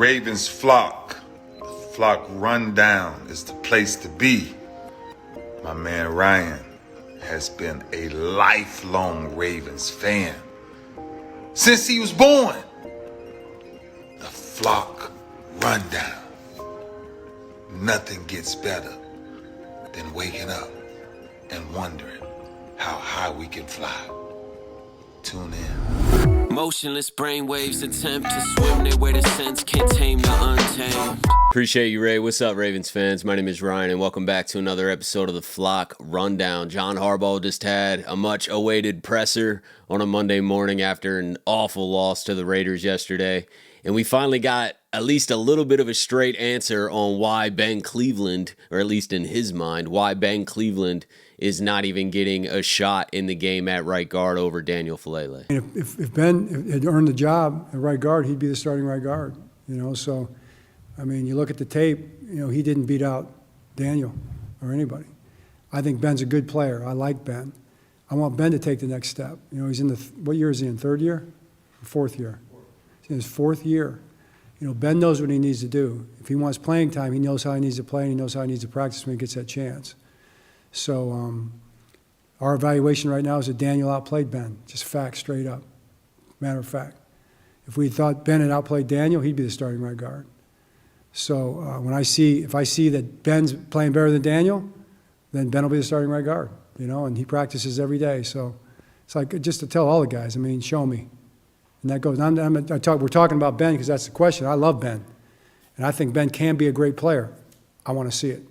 Ravens flock, the flock rundown is the place to be. My man Ryan has been a lifelong Ravens fan since he was born. The flock rundown. Nothing gets better than waking up and wondering how high we can fly. Tune in. Motionless brainwaves attempt to swim their way to sense, can't tame the untamed. Appreciate you, Ray. What's up, Ravens fans? My name is Ryan, and welcome back to another episode of the Flock Rundown. John Harbaugh just had a much-awaited presser on a Monday morning after an awful loss to the Raiders yesterday, and we finally got at least a little bit of a straight answer on why Ben Cleveland, or at least in his mind, why Ben Cleveland is not even getting a shot in the game at right guard over Daniel Faalele. If Ben had earned the job at right guard, he'd be the starting right guard. So, I mean, you look at the tape, he didn't beat out Daniel or anybody. I think Ben's a good player. I like Ben. I want Ben to take the next step. He's in what year is he in, third year or fourth year? He's in his fourth year. Ben knows what he needs to do. If he wants playing time, he knows how he needs to play, and he knows how he needs to practice when he gets that chance. So our evaluation right now is that Daniel outplayed Ben. Just fact, straight up. Matter of fact. If we thought Ben had outplayed Daniel, he'd be the starting right guard. So if I see that Ben's playing better than Daniel, then Ben will be the starting right guard, and he practices every day. So it's like just to tell all the guys, show me. And that goes, we're talking about Ben because that's the question. I love Ben. And I think Ben can be a great player. I want to see it.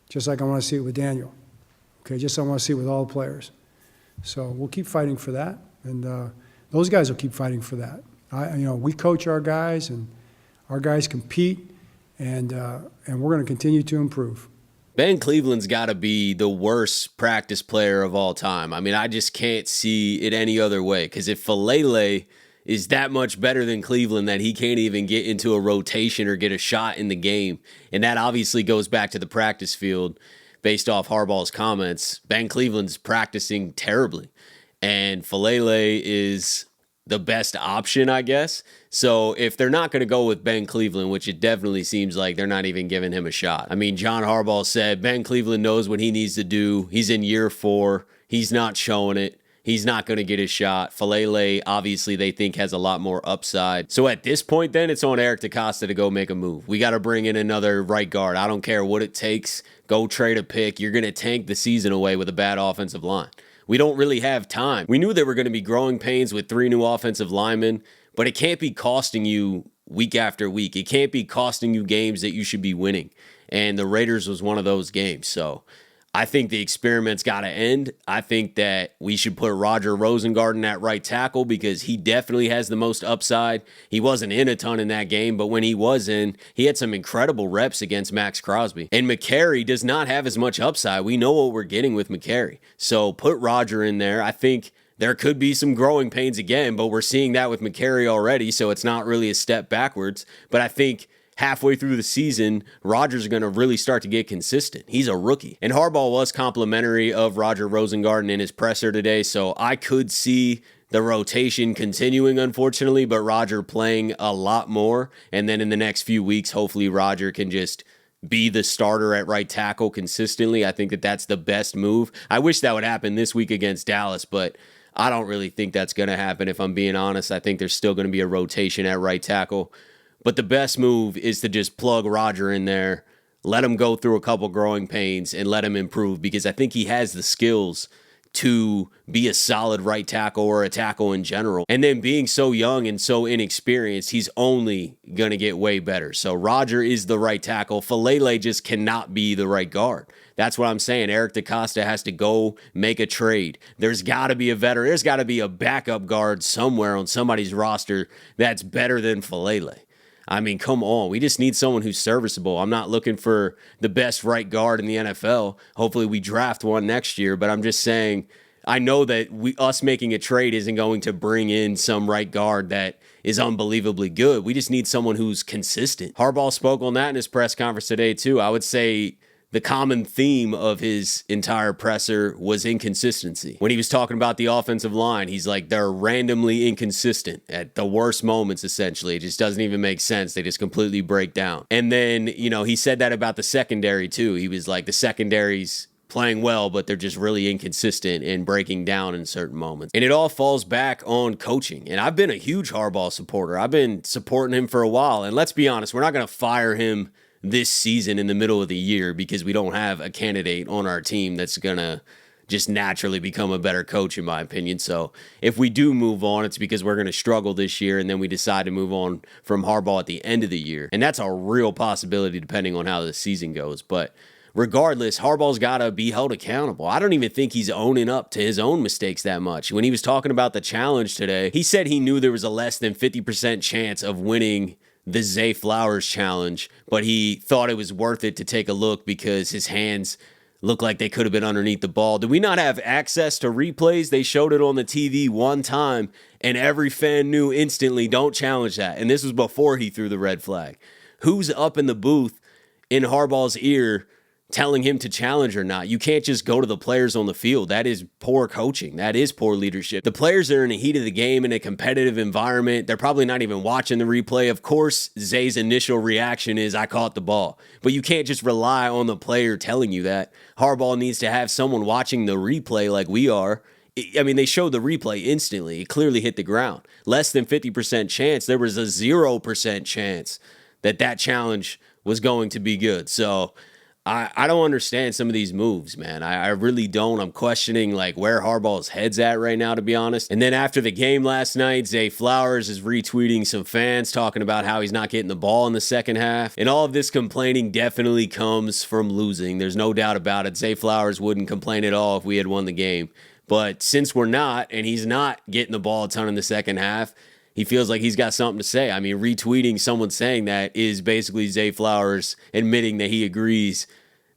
Just like I want to see it with Daniel. Okay, I want to see it with all the players. So we'll keep fighting for that. And those guys will keep fighting for that. We coach our guys, and our guys compete, and we're going to continue to improve. Ben Cleveland's got to be the worst practice player of all time. I just can't see it any other way. Because if Faalele is that much better than Cleveland that he can't even get into a rotation or get a shot in the game, and that obviously goes back to the practice field based off Harbaugh's comments, Ben Cleveland's practicing terribly, and Faalele is the best option, I guess. So if they're not going to go with Ben Cleveland, which it definitely seems like they're not even giving him a shot. John Harbaugh said Ben Cleveland knows what he needs to do. He's in year 4. He's not showing it. He's not going to get his shot. Faalele, obviously, they think has a lot more upside. So at this point, then, it's on Eric DeCosta to go make a move. We got to bring in another right guard. I don't care what it takes. Go trade a pick. You're going to tank the season away with a bad offensive line. We don't really have time. We knew there were going to be growing pains with 3 new offensive linemen, but it can't be costing you week after week. It can't be costing you games that you should be winning. And the Raiders was one of those games. So I think the experiment's got to end. I think that we should put Rosengarten at right tackle because he definitely has the most upside. He wasn't in a ton in that game, but when he was in, he had some incredible reps against Max Crosby. And McCary does not have as much upside. We know what we're getting with McCary. So put Roger in there. I think there could be some growing pains again, but we're seeing that with McCary already, so it's not really a step backwards. But I think halfway through the season, Rodgers is going to really start to get consistent. He's a rookie. And Harbaugh was complimentary of Roger Rosengarten in his presser today, so I could see the rotation continuing, unfortunately, but Roger playing a lot more. And then in the next few weeks, hopefully Roger can just be the starter at right tackle consistently. I think that that's the best move. I wish that would happen this week against Dallas, but I don't really think that's going to happen if I'm being honest. I think there's still going to be a rotation at right tackle. But the best move is to just plug Roger in there, let him go through a couple growing pains, and let him improve because I think he has the skills to be a solid right tackle or a tackle in general. And then being so young and so inexperienced, he's only going to get way better. So Roger is the right tackle. Faalele just cannot be the right guard. That's what I'm saying. Eric DeCosta has to go make a trade. There's got to be a veteran. There's got to be a backup guard somewhere on somebody's roster that's better than Faalele. Come on. We just need someone who's serviceable. I'm not looking for the best right guard in the NFL. Hopefully we draft one next year, but I'm just saying I know that us making a trade isn't going to bring in some right guard that is unbelievably good. We just need someone who's consistent. Harbaugh spoke on that in his press conference today too. I would say the common theme of his entire presser was inconsistency. When he was talking about the offensive line, he's like, they're randomly inconsistent at the worst moments, essentially. It just doesn't even make sense. They just completely break down. And then, he said that about the secondary too. He was like, the secondary's playing well, but they're just really inconsistent and breaking down in certain moments. And it all falls back on coaching. And I've been a huge Harbaugh supporter. I've been supporting him for a while. And let's be honest, we're not going to fire him this season in the middle of the year because we don't have a candidate on our team that's going to just naturally become a better coach, in my opinion. So if we do move on, it's because we're going to struggle this year, and then we decide to move on from Harbaugh at the end of the year. And that's a real possibility depending on how the season goes. But regardless, Harbaugh's got to be held accountable. I don't even think he's owning up to his own mistakes that much. When he was talking about the challenge today, he said he knew there was a less than 50% chance of winning the Zay Flowers challenge, but he thought it was worth it to take a look because his hands looked like they could have been underneath the ball. Did we not have access to replays? They showed it on the TV one time, and every fan knew instantly, don't challenge that. And this was before he threw the red flag. Who's up in the booth in Harbaugh's ear telling him to challenge or not? You can't just go to the players on the field. That is poor coaching. That is poor leadership. The players are in the heat of the game in a competitive environment. They're probably not even watching the replay. Of course, Zay's initial reaction is, I caught the ball. But you can't just rely on the player telling you that. Harbaugh needs to have someone watching the replay like we are. I mean, they showed the replay instantly. It clearly hit the ground. Less than 50% chance. There was a 0% chance that challenge was going to be good. So I don't understand some of these moves, man. I really don't. I'm questioning like where Harbaugh's head's at right now, to be honest. And then after the game last night, Zay Flowers is retweeting some fans talking about how he's not getting the ball in the second half. And all of this complaining definitely comes from losing. There's no doubt about it. Zay Flowers wouldn't complain at all if we had won the game. But since we're not, and he's not getting the ball a ton in the second half, he feels like he's got something to say. I mean, retweeting someone saying that is basically Zay Flowers admitting that he agrees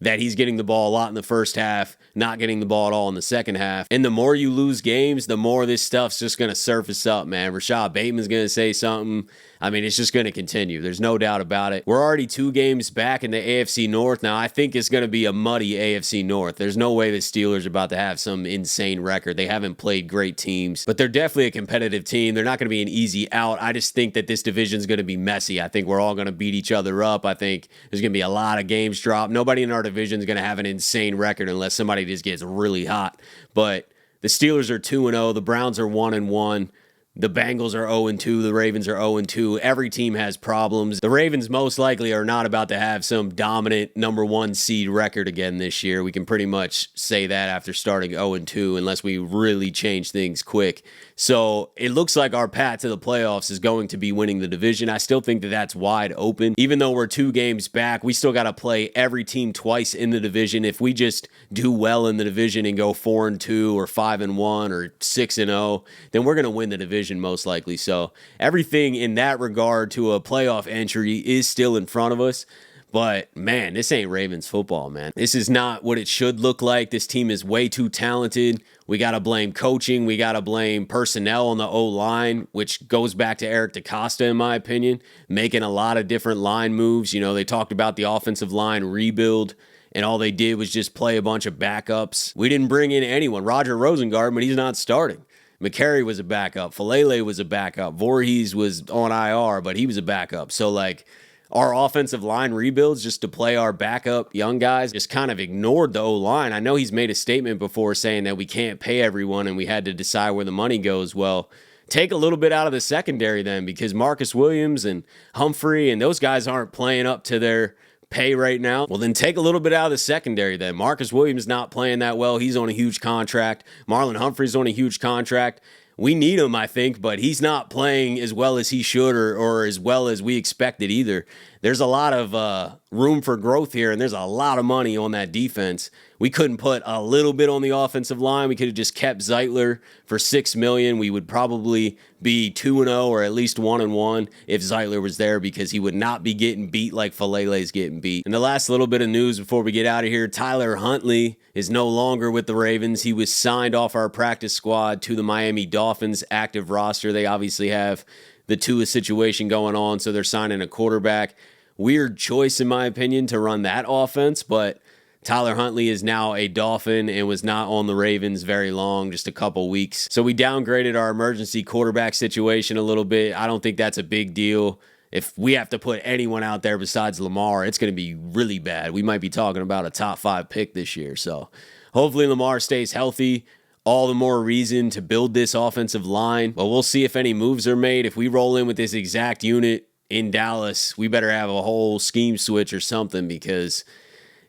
that he's getting the ball a lot in the first half, not getting the ball at all in the second half. And the more you lose games, the more this stuff's just going to surface up, man. Rashad Bateman's going to say something. I mean, it's just going to continue. There's no doubt about it. We're already 2 games back in the AFC North. Now, I think it's going to be a muddy AFC North. There's no way the Steelers are about to have some insane record. They haven't played great teams, but they're definitely a competitive team. They're not going to be an easy out. I just think that this division is going to be messy. I think we're all going to beat each other up. I think there's going to be a lot of games dropped. Nobody in our division is going to have an insane record unless somebody just gets really hot. But the Steelers are 2-0. The Browns are 1-1. The Bengals are 0-2. The Ravens are 0-2. Every team has problems. The Ravens most likely are not about to have some dominant number 1 seed record again this year. We can pretty much say that after starting 0-2 unless we really change things quick. So it looks like our path to the playoffs is going to be winning the division. I still think that that's wide open. Even though we're 2 games back, we still got to play every team twice in the division. If we just do well in the division and go 4-2 or 5-1 or 6-0, then we're going to win the division most likely. So everything in that regard to a playoff entry is still in front of us. But man, this ain't Ravens football, man. This is not what it should look like. This team is way too talented. We got to blame coaching. We got to blame personnel on the O-line, which goes back to Eric DeCosta, in my opinion, making a lot of different line moves. You know, they talked about the offensive line rebuild, and all they did was just play a bunch of backups. We didn't bring in anyone. Roger Rosengarten, but he's not starting. McCary was a backup. Falele was a backup. Voorhees was on IR, but he was a backup. So, like, our offensive line rebuilds just to play our backup young guys just kind of ignored the O-line. I know he's made a statement before saying that we can't pay everyone and we had to decide where the money goes. Well, take a little bit out of the secondary then, because Marcus Williams and Humphrey and those guys aren't playing up to their pay right now. Well, then take a little bit out of the secondary then. Marcus Williams not playing that well. He's on a huge contract. Marlon Humphrey's on a huge contract. We need him, I think, but he's not playing as well as he should or as well as we expected either. There's a lot of room for growth here, and there's a lot of money on that defense. We couldn't put a little bit on the offensive line. We could have just kept Zeitler for $6 million. We would probably be 2-0 or at least 1-1 if Zeitler was there, because he would not be getting beat like Falele's getting beat. And the last little bit of news before we get out of here, Tyler Huntley is no longer with the Ravens. He was signed off our practice squad to the Miami Dolphins active roster. They obviously have the Tua situation going on, so they're signing a quarterback. Weird choice, in my opinion, to run that offense, but Tyler Huntley is now a Dolphin and was not on the Ravens very long, just a couple weeks. So we downgraded our emergency quarterback situation a little bit. I don't think that's a big deal. If we have to put anyone out there besides Lamar, it's going to be really bad. We might be talking about a top 5 pick this year. So hopefully Lamar stays healthy. All the more reason to build this offensive line. But we'll see if any moves are made. If we roll in with this exact unit in Dallas, we better have a whole scheme switch or something, because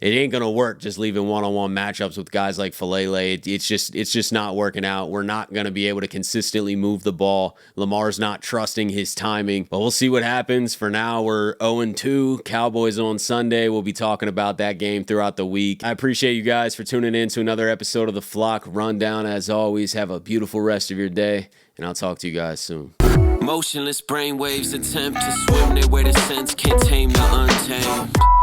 it ain't going to work just leaving one-on-one matchups with guys like Falele. It's just not working out. We're not going to be able to consistently move the ball. Lamar's not trusting his timing, but we'll see what happens. For now, we're 0-2. Cowboys on Sunday. We'll be talking about that game throughout the week. I appreciate you guys for tuning in to another episode of the Flock Rundown. As always, have a beautiful rest of your day, and I'll talk to you guys soon. Motionless brainwaves attempt to swim their way to sense, can't tame the untamed.